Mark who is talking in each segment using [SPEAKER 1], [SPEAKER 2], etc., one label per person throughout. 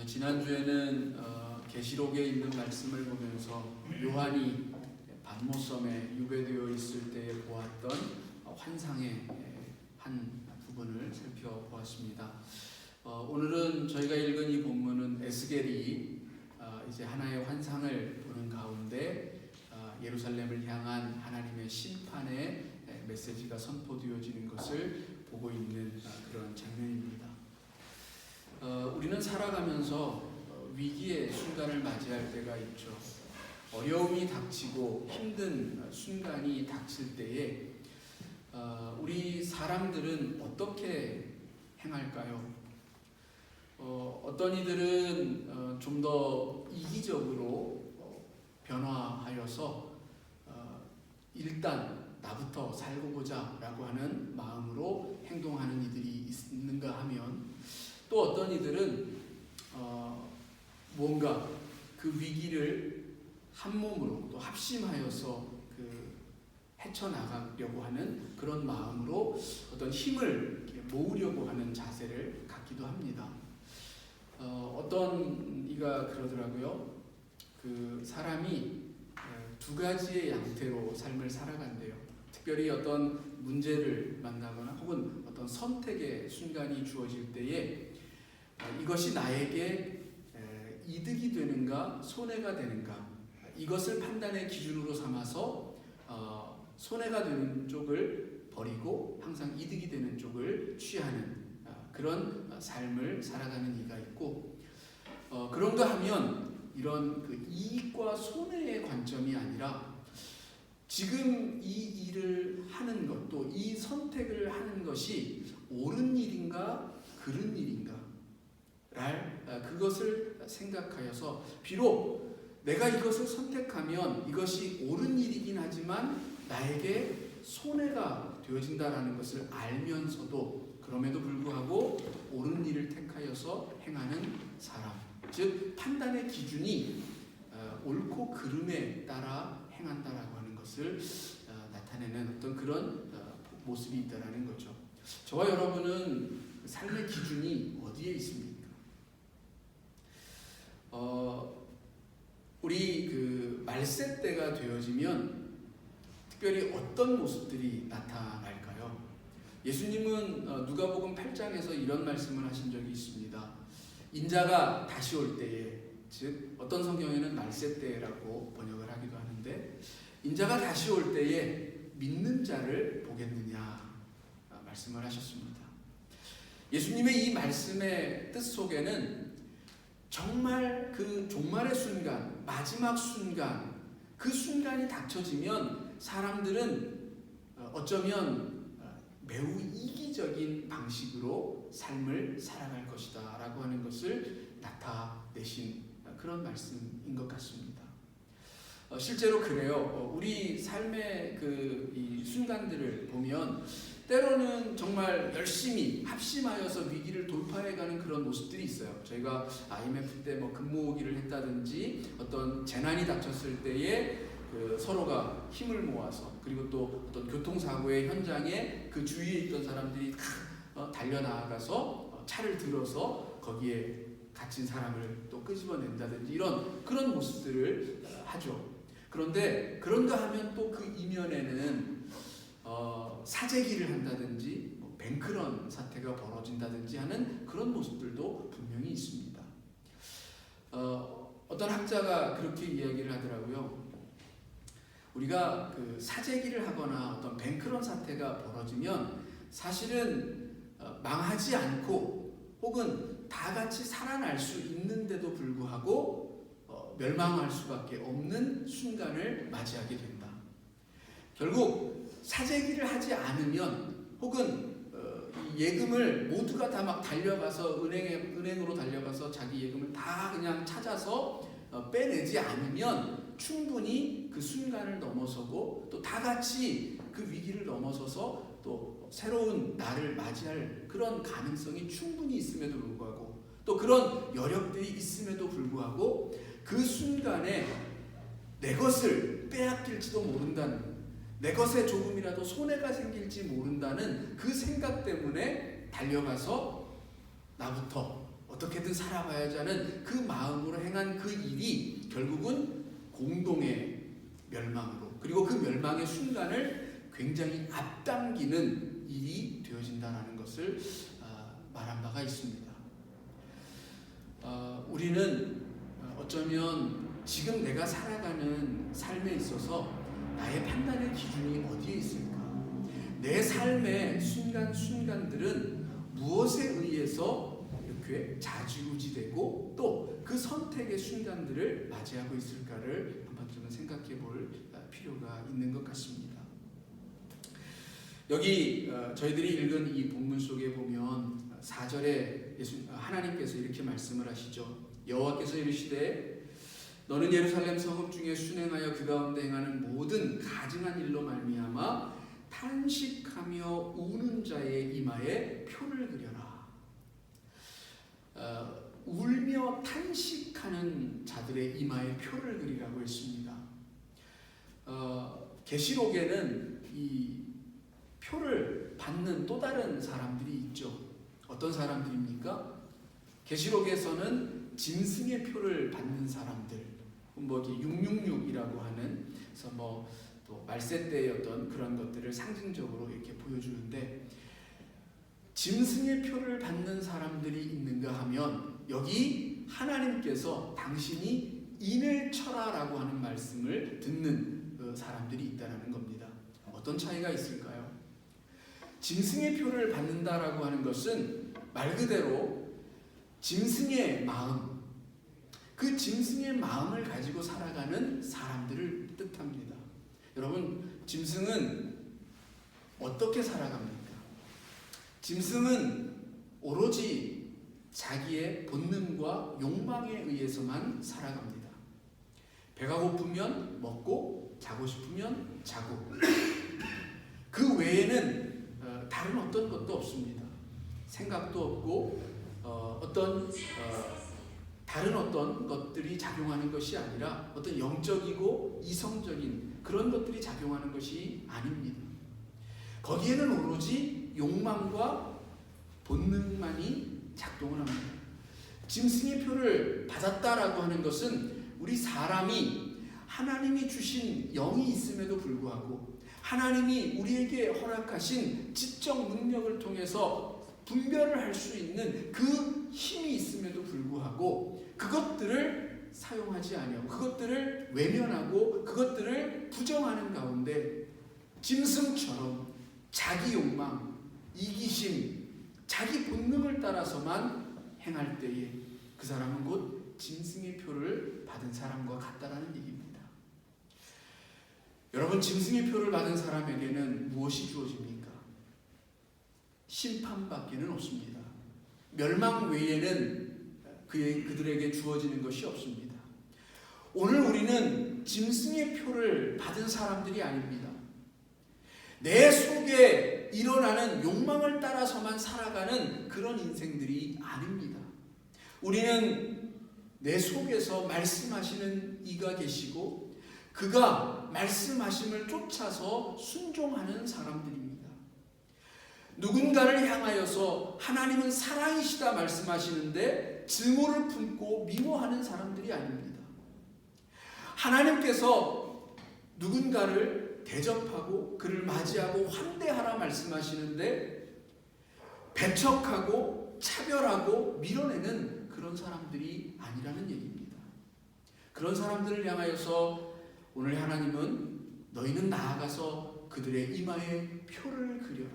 [SPEAKER 1] 지난주에는 계시록에 있는 말씀을 보면서 요한이 반모섬에 유배되어 있을 때에 보았던 환상의 한 부분을 살펴보았습니다. 오늘은 저희가 읽은 이 본문은 에스겔이 이제 하나의 환상을 보는 가운데 예루살렘을 향한 하나님의 심판의 메시지가 선포되어지는 것을 보고 있는 그런 장면입니다. 우리는 살아가면서 위기의 순간을 맞이할 때가 있죠. 어려움이 닥치고 힘든 순간이 닥칠 때에 우리 사람들은 어떻게 행할까요? 어떤 이들은 좀 더 이기적으로 변화하여서 일단 나부터 살고 보자 라고 하는 마음으로 행동하는 이들이 있는가 하면, 또 어떤 이들은 뭔가 그 위기를 한 몸으로 또 합심하여서 헤쳐나가려고 하는 그런 마음으로 어떤 힘을 모으려고 하는 자세를 갖기도 합니다. 어떤 이가 그러더라고요. 그 사람이 두 가지의 양태로 삶을 살아간대요. 특별히 어떤 문제를 만나거나 혹은 어떤 선택의 순간이 주어질 때에 이것이 나에게 이득이 되는가 손해가 되는가, 이것을 판단의 기준으로 삼아서 손해가 되는 쪽을 버리고 항상 이득이 되는 쪽을 취하는 그런 삶을 살아가는 이가 있고, 그런가 하면 이런 그 이익과 손해의 관점이 아니라 지금 이 일을 하는 것, 또 이 선택을 하는 것이 옳은 일인가 그른 일인가 그것을 생각하여서, 비록 내가 이것을 선택하면 이것이 옳은 일이긴 하지만 나에게 손해가 되어진다라는 것을 알면서도 그럼에도 불구하고 옳은 일을 택하여서 행하는 사람, 즉 판단의 기준이 옳고 그름에 따라 행한다라고 하는 것을 나타내는 어떤 그런 모습이 있다라는 거죠. 저와 여러분은 삶의 기준이 어디에 있습니까? 우리 그 말세 때가 되어지면 특별히 어떤 모습들이 나타날까요? 예수님은 누가복음 8장에서 이런 말씀을 하신 적이 있습니다. 인자가 다시 올 때에, 즉 어떤 성경에는 말세 때라고 번역을 하기도 하는데, 인자가 다시 올 때에 믿는 자를 보겠느냐 말씀을 하셨습니다. 예수님의 이 말씀의 뜻 속에는 정말 그 종말의 순간, 마지막 순간, 그 순간이 닥쳐지면 사람들은 어쩌면 매우 이기적인 방식으로 삶을 살아갈 것이다 라고 하는 것을 나타내신 그런 말씀인 것 같습니다. 실제로 그래요. 우리 삶의 이 순간들을 보면 때로는 정말 열심히 합심하여서 위기를 돌파해가는 그런 모습들이 있어요. 저희가 IMF 때 근무오기를 했다든지 어떤 재난이 닥쳤을 때에 서로가 힘을 모아서, 그리고 또 어떤 교통사고의 현장에 그 주위에 있던 사람들이 달려나가서 차를 들어서 거기에 갇힌 사람을 또 끄집어낸다든지 이런 그런 모습들을 하죠. 그런데 그런가 하면 또 그 이면에는 사재기를 한다든지 뱅크런 사태가 벌어진다든지 하는 그런 모습들도 분명히 있습니다. 어떤 학자가 그렇게 이야기를 하더라고요. 우리가 사재기를 하거나 어떤 뱅크런 사태가 벌어지면 사실은 망하지 않고 혹은 다 같이 살아날 수 있는데도 불구하고 멸망할 수밖에 없는 순간을 맞이하게 된다. 결국 사재기를 하지 않으면, 혹은 예금을 모두가 다 막 달려가서 은행으로 달려가서 자기 예금을 다 그냥 찾아서 빼내지 않으면 충분히 그 순간을 넘어서고 또 다 같이 그 위기를 넘어서서 또 새로운 날을 맞이할 그런 가능성이 충분히 있음에도 불구하고, 또 그런 여력들이 있음에도 불구하고 그 순간에 내 것을 빼앗길지도 모른다는, 내 것에 조금이라도 손해가 생길지 모른다는 그 생각 때문에 달려가서 나부터 어떻게든 살아봐야지 하는 그 마음으로 행한 그 일이 결국은 공동의 멸망으로, 그리고 그 멸망의 순간을 굉장히 앞당기는 일이 되어진다는 것을 말한 바가 있습니다. 우리는 어쩌면 지금 내가 살아가는 삶에 있어서 나의 판단의 기준이 어디에 있을까? 내 삶의 순간순간들은 무엇에 의해서 이렇게 좌지우지되고 또 그 선택의 순간들을 맞이하고 있을까를 한번 좀 생각해 볼 필요가 있는 것 같습니다. 여기 저희들이 읽은 이 본문 속에 보면 4절에 하나님께서 이렇게 말씀을 하시죠. 여호와께서 이르시되 너는 예루살렘 성읍 중에 순행하여 그 가운데 행하는 모든 가증한 일로 말미암아 탄식하며 우는 자의 이마에 표를 그려라. 울며 탄식하는 자들의 이마에 표를 그리라고 했습니다. 계시록에는 이 표를 받는 또 다른 사람들이 있죠. 어떤 사람들입니까? 계시록에서는 짐승의 표를 받는 사람들, 뭐 666이라고 하는, 그래서 또 말세 때의 어떤 그런 것들을 상징적으로 이렇게 보여주는데, 짐승의 표를 받는 사람들이 있는가 하면 여기 하나님께서 당신이 인을 쳐라라고 하는 말씀을 듣는 그 사람들이 있다는 겁니다. 어떤 차이가 있을까요? 짐승의 표를 받는다라고 하는 것은 말 그대로 짐승의 마음, 그 짐승의 마음을 가지고 살아가는 사람들을 뜻합니다. 여러분, 짐승은 어떻게 살아갑니까? 짐승은 오로지 자기의 본능과 욕망에 의해서만 살아갑니다. 배가 고프면 먹고, 자고 싶으면 자고, 그 외에는 다른 어떤 것도 없습니다. 생각도 없고 다른 어떤 것들이 작용하는 것이 아니라 어떤 영적이고 이성적인 그런 것들이 작용하는 것이 아닙니다. 거기에는 오로지 욕망과 본능만이 작동을 합니다. 짐승의 표를 받았다라고 하는 것은 우리 사람이 하나님이 주신 영이 있음에도 불구하고 하나님이 우리에게 허락하신 지적 능력을 통해서 분별을 할 수 있는 그 힘이 있음에도 불구하고 그것들을 사용하지 아니하고 그것들을 외면하고 그것들을 부정하는 가운데 짐승처럼 자기 욕망, 이기심, 자기 본능을 따라서만 행할 때에 그 사람은 곧 짐승의 표를 받은 사람과 같다라는 얘기입니다. 여러분, 짐승의 표를 받은 사람에게는 무엇이 주어집니까? 심판밖에는 없습니다. 멸망 외에는 그들에게 주어지는 것이 없습니다. 오늘 우리는 짐승의 표를 받은 사람들이 아닙니다. 내 속에 일어나는 욕망을 따라서만 살아가는 그런 인생들이 아닙니다. 우리는 내 속에서 말씀하시는 이가 계시고 그가 말씀하심을 쫓아서 순종하는 사람들입니다. 누군가를 향하여서 하나님은 사랑이시다 말씀하시는데 증오를 품고 미워하는 사람들이 아닙니다. 하나님께서 누군가를 대접하고 그를 맞이하고 환대하라 말씀하시는데 배척하고 차별하고 밀어내는 그런 사람들이 아니라는 얘기입니다. 그런 사람들을 향하여서 오늘 하나님은 너희는 나아가서 그들의 이마에 표를 그려라.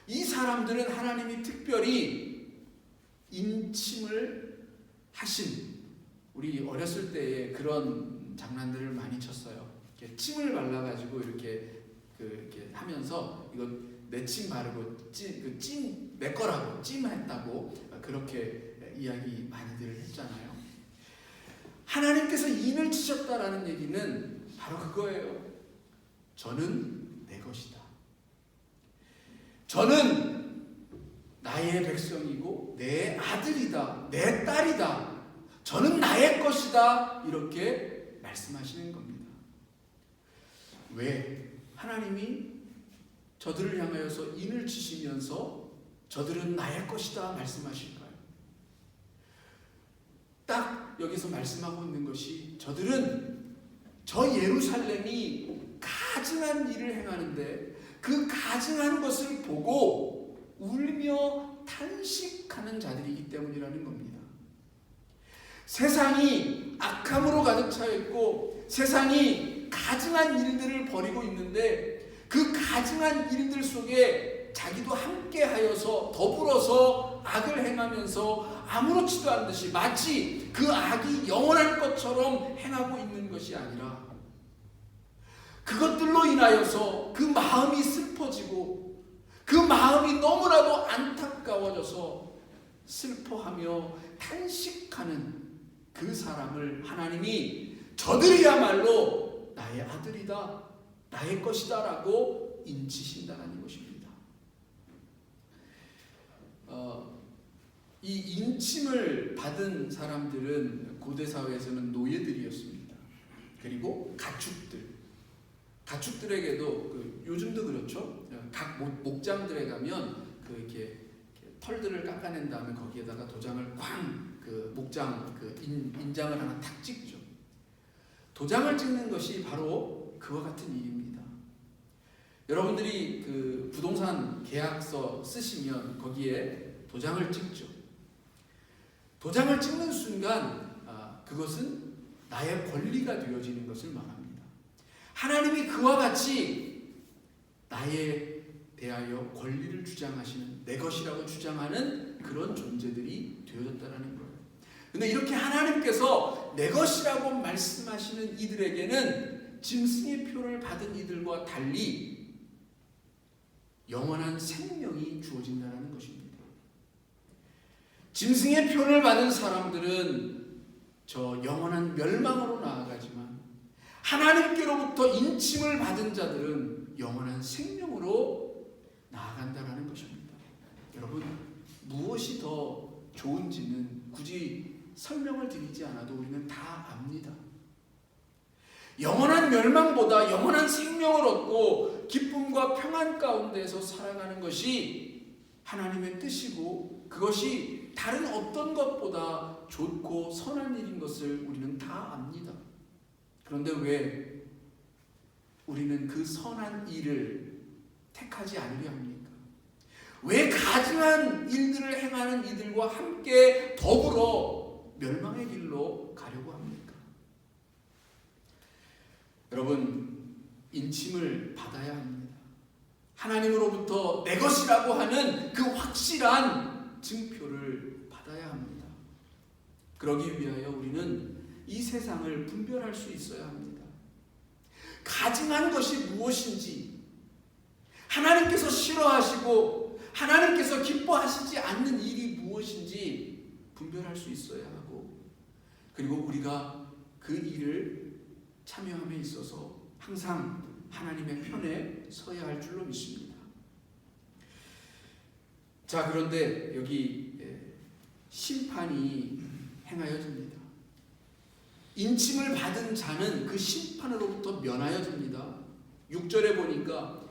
[SPEAKER 1] 이 사람들은 하나님이 특별히 인침을 하신, 우리 어렸을 때에 그런 장난들을 많이 쳤어요. 이렇게 침을 발라가지고 이렇게 하면서 이거 내 침 바르고 찜 내 거라고 찜했다고 그렇게 이야기 많이들 했잖아요. 하나님께서 인을 치셨다라는 얘기는 바로 그거예요. 저는 내 것이다. 저는 나의 백성이고 내 아들이다. 내 딸이다. 저는 나의 것이다. 이렇게 말씀하시는 겁니다. 왜? 하나님이 저들을 향하여서 인을 치시면서 저들은 나의 것이다 말씀하실까요? 딱 여기서 말씀하고 있는 것이 저들은 저 예루살렘이 가증한 일을 행하는데 그 가증한 것을 보고 울며 탄식하는 자들이기 때문이라는 겁니다. 세상이 악함으로 가득 차 있고 세상이 가증한 일들을 벌이고 있는데 그 가증한 일들 속에 자기도 함께하여서 더불어서 악을 행하면서 아무렇지도 않은 듯이 마치 그 악이 영원할 것처럼 행하고 있는 것이 아니라 그것들로 인하여서 그 마음이 슬퍼지고 그 마음이 너무나도 안타까워져서 슬퍼하며 탄식하는 그 사람을 하나님이 저들이야말로 나의 아들이다, 나의 것이다 라고 인치신다는 것입니다. 이 인침을 받은 사람들은 고대 사회에서는 노예들이었습니다. 그리고 가축들에게도 요즘도 그렇죠. 각 목장들에 가면 이렇게 털들을 깎아낸 다음에 거기에다가 도장을 쾅 목장 인장을 하나 탁 찍죠. 도장을 찍는 것이 바로 그와 같은 일입니다. 여러분들이 부동산 계약서 쓰시면 거기에 도장을 찍죠. 도장을 찍는 순간 그것은 나의 권리가 되어지는 것을 말합니다. 하나님이 그와 같이 나에 대하여 권리를 주장하시는, 내 것이라고 주장하는 그런 존재들이 되어졌다는 거예요. 근데 이렇게 하나님께서 내 것이라고 말씀하시는 이들에게는 짐승의 표를 받은 이들과 달리 영원한 생명이 주어진다는 것입니다. 짐승의 표를 받은 사람들은 저 영원한 멸망으로 나아가지만 하나님께로부터 인침을 받은 자들은 영원한 생명으로 나아간다는 것입니다. 여러분, 무엇이 더 좋은지는 굳이 설명을 드리지 않아도 우리는 다 압니다. 영원한 멸망보다 영원한 생명을 얻고 기쁨과 평안 가운데서 살아가는 것이 하나님의 뜻이고 그것이 다른 어떤 것보다 좋고 선한 일인 것을 우리는 다 압니다. 그런데 왜 우리는 그 선한 일을 택하지 않으려 합니까? 왜 가증한 일들을 행하는 이들과 함께 더불어 멸망의 길로 가려고 합니까? 여러분, 인침을 받아야 합니다. 하나님으로부터 내 것이라고 하는 그 확실한 증표를 받아야 합니다. 그러기 위하여 우리는 이 세상을 분별할 수 있어야 합니다. 가증한 것이 무엇인지, 하나님께서 싫어하시고 하나님께서 기뻐하시지 않는 일이 무엇인지 분별할 수 있어야 하고, 그리고 우리가 그 일을 참여함에 있어서 항상 하나님의 편에 서야 할 줄로 믿습니다. 자, 그런데 여기 심판이 행하여집니다. 인침을 받은 자는 그 심판으로부터 면하여집니다. 6절에 보니까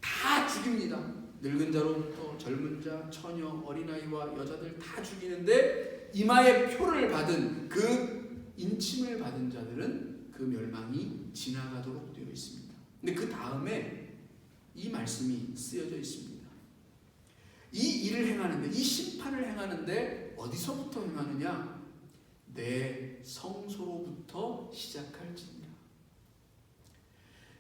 [SPEAKER 1] 다 죽입니다. 늙은 자로부터 젊은 자, 처녀, 어린아이와 여자들 다 죽이는데 이마에 표를 받은 그 인침을 받은 자들은 그 멸망이 지나가도록 되어 있습니다. 근데 그 다음에 이 말씀이 쓰여져 있습니다. 이 일을 행하는데, 이 심판을 행하는데 어디서부터 행하느냐? 내 성소로부터 시작할지니라.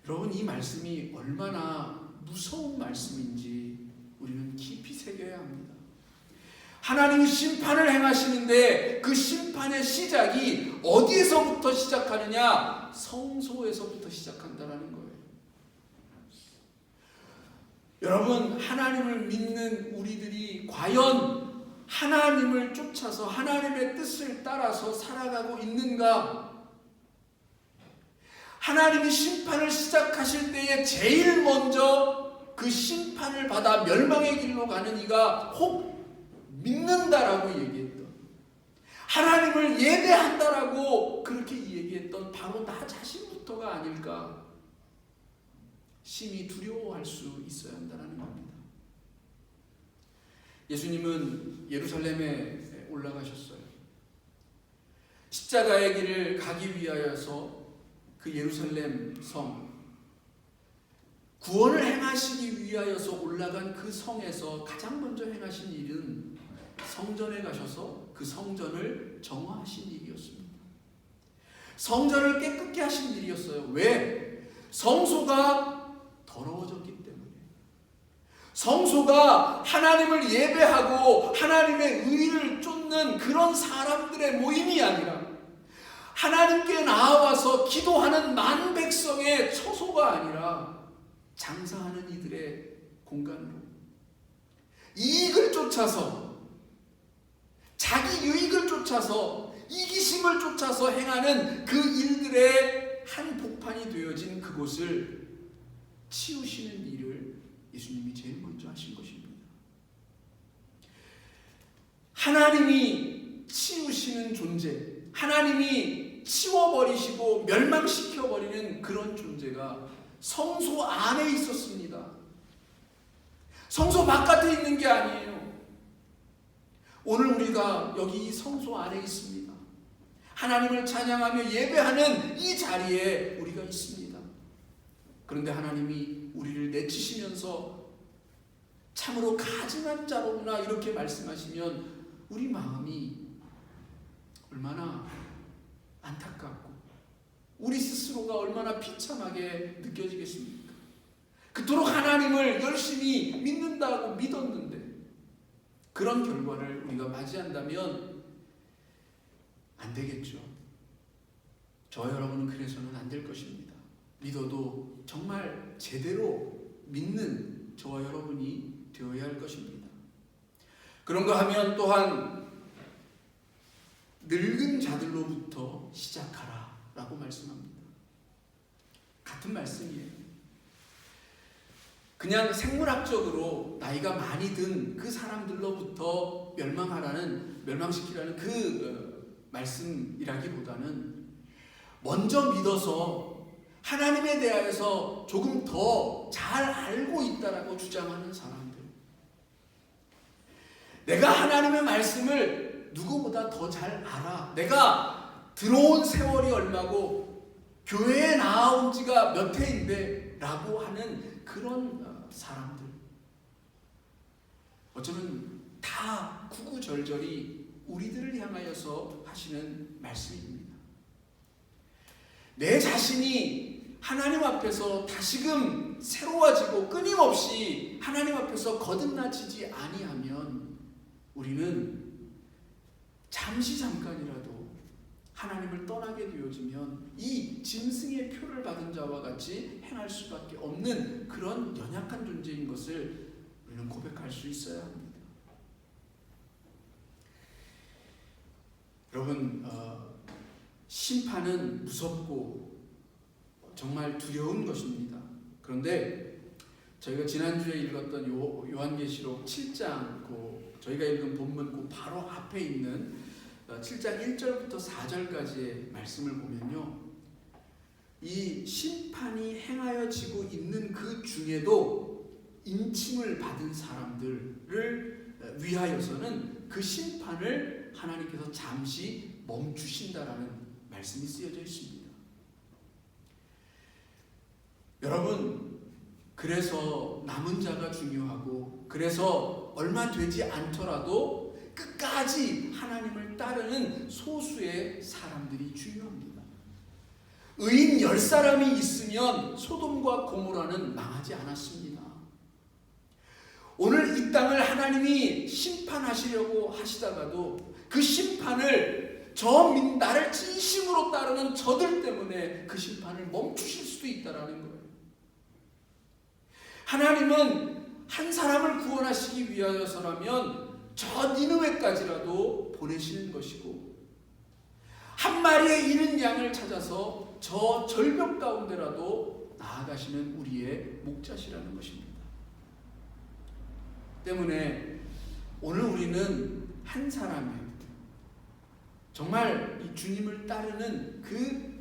[SPEAKER 1] 여러분, 이 말씀이 얼마나 무서운 말씀인지 우리는 깊이 새겨야 합니다. 하나님이 심판을 행하시는데 그 심판의 시작이 어디에서부터 시작하느냐? 성소에서부터 시작한다는 거예요. 여러분, 하나님을 믿는 우리들이 과연 하나님을 쫓아서 하나님의 뜻을 따라서 살아가고 있는가? 하나님이 심판을 시작하실 때에 제일 먼저 그 심판을 받아 멸망의 길로 가는 이가 혹 믿는다라고 얘기했던, 하나님을 예배한다라고 그렇게 얘기했던 바로 나 자신부터가 아닐까 심히 두려워할 수 있어야 한다는 겁니다. 예수님은 예루살렘에 올라가셨어요. 십자가의 길을 가기 위하여서 그 예루살렘 성, 구원을 행하시기 위하여서 올라간 그 성에서 가장 먼저 행하신 일은 성전에 가셔서 그 성전을 정화하신 일이었습니다. 성전을 깨끗게 하신 일이었어요. 왜? 성소가 더러워졌기 때문에. 성소가 하나님을 예배하고 하나님의 의를 쫓는 그런 사람들의 모임이 아니라 하나님께 나와서 기도하는 만 백성의 처소가 아니라 장사하는 이들의 공간으로 이익을 쫓아서, 자기 유익을 쫓아서, 이기심을 쫓아서 행하는 그 일들의 한 복판이 되어진 그곳을 치우시는 일을 예수님이 제일 먼저 하신 것입니다. 하나님이 치우시는 존재, 하나님이 치워버리시고 멸망시켜버리는 그런 존재가 성소 안에 있었습니다. 성소 바깥에 있는 게 아니에요. 오늘 우리가 여기 성소 안에 있습니다. 하나님을 찬양하며 예배하는 이 자리에 우리가 있습니다. 그런데 하나님이 우리를 내치시면서 참으로 가증한 자로구나 이렇게 말씀하시면 우리 마음이 얼마나 안타깝고 우리 스스로가 얼마나 비참하게 느껴지겠습니까? 그토록 하나님을 열심히 믿는다고 믿었는데 그런 결과를 우리가 맞이한다면 안 되겠죠. 저와 여러분은 그래서는 안 될 것입니다. 믿어도 정말 제대로 믿는 저와 여러분이 되어야 할 것입니다. 그런가 하면 또한 늙은 자들로부터 시작하라 라고 말씀합니다. 같은 말씀이에요. 그냥 생물학적으로 나이가 많이 든 그 사람들로부터 멸망시키라는 그 말씀이라기보다는 먼저 믿어서 하나님에 대하여서 조금 더 잘 알고 있다라고 주장하는 사람들, 내가 하나님의 말씀을 누구보다 더 잘 알아, 내가 들어온 세월이 얼마고 교회에 나온 지가 몇 해인데 라고 하는 그런 사람들, 어쩌면 다 구구절절히 우리들을 향하여서 하시는 말씀입니다. 내 자신이 하나님 앞에서 다시금 새로워지고 끊임없이 하나님 앞에서 거듭나지지 아니하면 우리는 잠깐이라도 하나님을 떠나게 되어지면 이 짐승의 표를 받은 자와 같이 행할 수밖에 없는 그런 연약한 존재인 것을 우리는 고백할 수 있어야 합니다. 여러분, 심판은 무섭고 정말 두려운 것입니다. 그런데 저희가 지난주에 읽었던 요한계시록 7장, 저희가 읽은 본문 바로 앞에 있는 7장 1절부터 4절까지의 말씀을 보면요, 이 심판이 행하여지고 있는 그 중에도 인침을 받은 사람들을 위하여서는 그 심판을 하나님께서 잠시 멈추신다라는 말씀이 쓰여져 있습니다. 여러분, 그래서 남은 자가 중요하고, 그래서 얼마 되지 않더라도 끝까지 하나님을 따르는 소수의 사람들이 중요합니다. 의인 10사람이 있으면 소돔과 고모라는 망하지 않았습니다. 오늘 이 땅을 하나님이 심판하시려고 하시다가도 그 심판을 나를 진심으로 따르는 저들 때문에 그 심판을 멈추실 수도 있다라는 거예요. 하나님은 한 사람을 구원하시기 위하여서라면 저 니느웨까지라도 보내시는 것이고, 한 마리의 잃은 양을 찾아서 저 절벽 가운데라도 나아가시는 우리의 목자시라는 것입니다. 때문에 오늘 우리는 한 사람의, 정말 이 주님을 따르는 그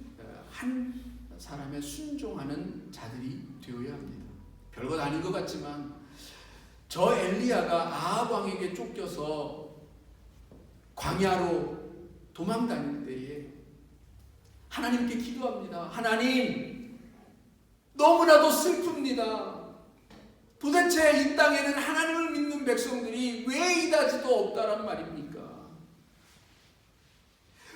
[SPEAKER 1] 한 사람에 순종하는 자들이 되어야 합니다. 별것 아닌 것 같지만 저 엘리야가 아합 왕에게 쫓겨서 광야로 도망다닐 때에 하나님께 기도합니다. 하나님, 너무나도 슬픕니다. 도대체 이 땅에는 하나님을 믿는 백성들이 왜 이다지도 없다란 말입니까?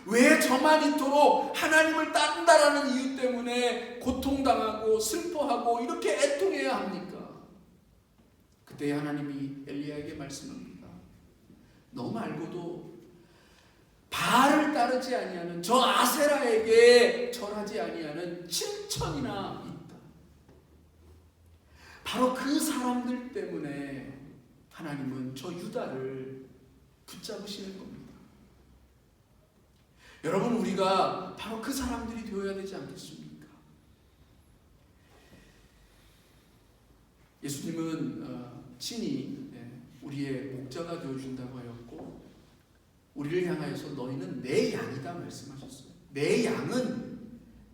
[SPEAKER 1] 왜 저만 이토록 하나님을 따른다라는 이유 때문에 고통당하고 슬퍼하고 이렇게 애통해야 합니까? 그때 하나님이 엘리야에게 말씀합니다. 너 말고도 바알을 따르지 아니하는 저 아세라에게 절하지 아니하는 7천이나 있다. 바로 그 사람들 때문에 하나님은 저 유다를 붙잡으시는 겁니다. 여러분, 우리가 바로 그 사람들이 되어야 되지 않겠습니까? 예수님은 친히 우리의 목자가 되어준다고 하였고, 우리를 향하여서 너희는 내 양이다 말씀하셨어요. 내 양은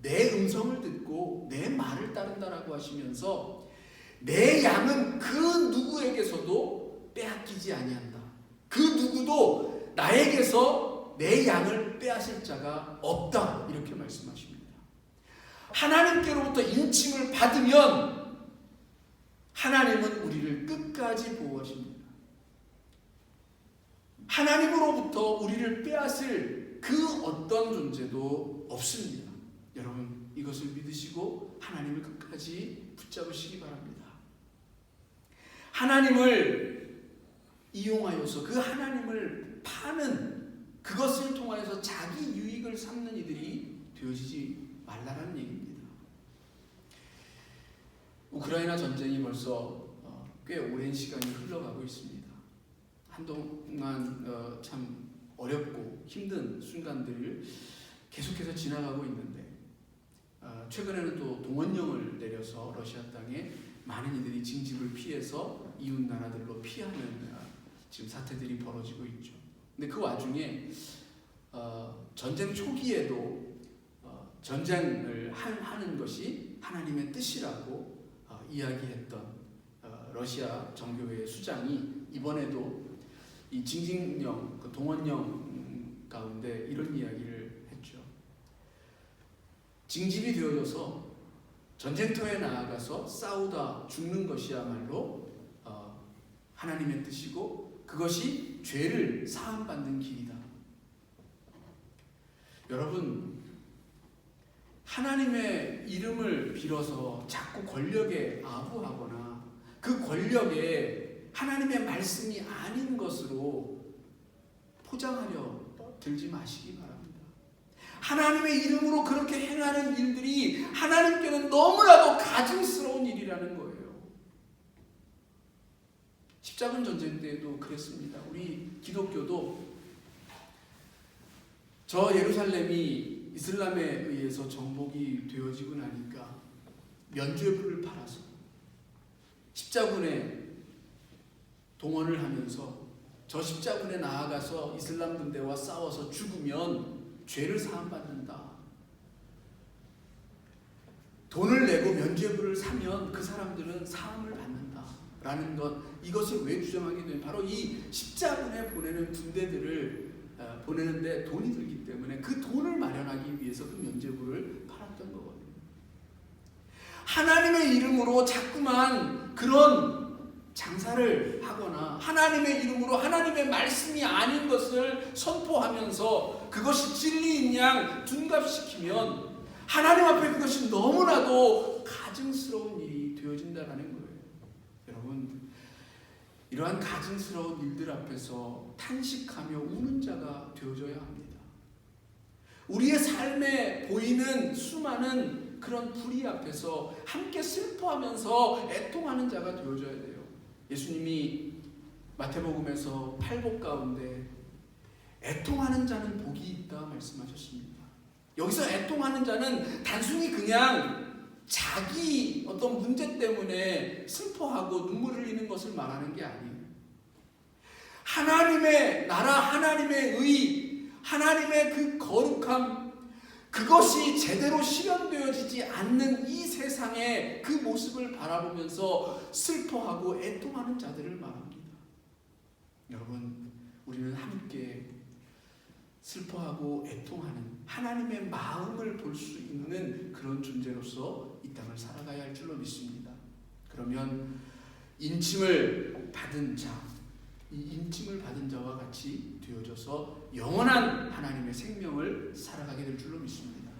[SPEAKER 1] 내 음성을 듣고 내 말을 따른다라고 하시면서, 내 양은 그 누구에게서도 빼앗기지 아니한다. 그 누구도 나에게서 내 양을 빼앗을 자가 없다, 이렇게 말씀하십니다. 하나님께로부터 인침을 받으면 하나님은 우리를 끝까지 보호하십니다. 하나님으로부터 우리를 빼앗을 그 어떤 존재도 없습니다. 여러분, 이것을 믿으시고 하나님을 끝까지 붙잡으시기 바랍니다. 하나님을 이용하여서 그 하나님을 파는, 그것을 통하여서 자기 유익을 삼는 이들이 되어지지 말라라는 얘기입니다. 우크라이나 전쟁이 벌써 꽤 오랜 시간이 흘러가고 있습니다. 한동안 참 어렵고 힘든 순간들을 계속해서 지나가고 있는데, 최근에는 또 동원령을 내려서 러시아 땅에 많은 이들이 징집을 피해서 이웃 나라들로 피하는 지금 사태들이 벌어지고 있죠. 근데 그 와중에 전쟁 초기에도 전쟁을 하는 것이 하나님의 뜻이라고 이야기했던 러시아 정교회의 수장이 이번에도 이 징집령, 그 동원령 가운데 이런 이야기를 했죠. 징집이 되어져서 전쟁터에 나아가서 싸우다 죽는 것이야말로 하나님의 뜻이고, 그것이 죄를 사함받는 길이다. 여러분, 하나님의 이름을 빌어서 자꾸 권력에 아부하거나 그 권력에 하나님의 말씀이 아닌 것으로 포장하려 들지 마시기 바랍니다. 하나님의 이름으로 그렇게 행하는 일들이 하나님께는 너무나도 가증스러운 일이라는 거예요. 십자군 전쟁 때에도 그랬습니다. 우리 기독교도 저 예루살렘이 이슬람에 의해서 정복이 되어지고 나니까 면죄부를 팔아서 십자군에 동원을 하면서 저 십자군에 나아가서 이슬람 군대와 싸워서 죽으면 죄를 사함받는다. 돈을 내고 면죄부를 사면 그 사람들은 사함을 받는다 라는 것, 이것을 왜 주장하게 되면 바로 이 십자군에 보내는 군대들을 보내는데 돈이 들기 때문에 그 돈을 마련하기 위해서 그 면죄부를 팔았던 거거든요. 하나님의 이름으로 자꾸만 그런 장사를 하거나 하나님의 이름으로 하나님의 말씀이 아닌 것을 선포하면서 그것이 진리인 양 둔갑시키면 하나님 앞에 그것이 너무나도 가증스러운 일이 되어진다는 거예요. 여러분, 이러한 가증스러운 일들 앞에서 탄식하며 우는 자가 되어져야 합니다. 우리의 삶에 보이는 수많은 그런 불의 앞에서 함께 슬퍼하면서 애통하는 자가 되어져야 돼요. 예수님이 마태복음에서 8복 가운데 애통하는 자는 복이 있다 말씀하셨습니다. 여기서 애통하는 자는 단순히 그냥 자기 어떤 문제 때문에 슬퍼하고 눈물 흘리는 것을 말하는 게 아니에요. 하나님의 나라, 하나님의 의, 하나님의 그 거룩함, 그것이 제대로 실현되어지지 않는 이 세상의 그 모습을 바라보면서 슬퍼하고 애통하는 자들을 말합니다. 여러분, 우리는 함께 슬퍼하고 애통하는 하나님의 마음을 볼 수 있는 그런 존재로서 이 땅을 살아가야 할 줄로 믿습니다. 그러면 인침을 받은 자, 이 인침을 받은 자와 같이 되어져서 영원한 하나님의 생명을 살아가게 될 줄로 믿습니다.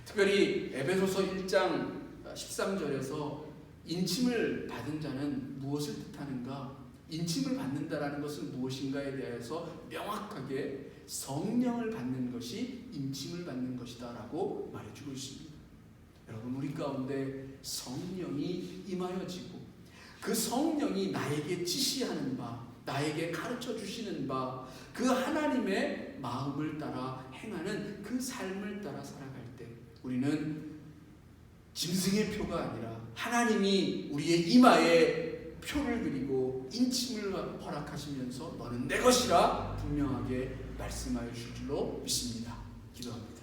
[SPEAKER 1] 특별히 에베소서 1장 13절에서 인침을 받은 자는 무엇을 뜻하는가? 인침을 받는다라는 것은 무엇인가에 대해서 명확하게 성령을 받는 것이 인침을 받는 것이다 라고 말해주고 있습니다. 여러분, 우리 가운데 성령이 임하여지고 그 성령이 나에게 지시하는 바, 나에게 가르쳐 주시는 바, 그 하나님의 마음을 따라 행하는 그 삶을 따라 살아갈 때 우리는 짐승의 표가 아니라 하나님이 우리의 이마에 표를 그리고 인침을 허락하시면서 너는 내 것이라 분명하게 말씀하여 주실 줄로 믿습니다. 기도합니다.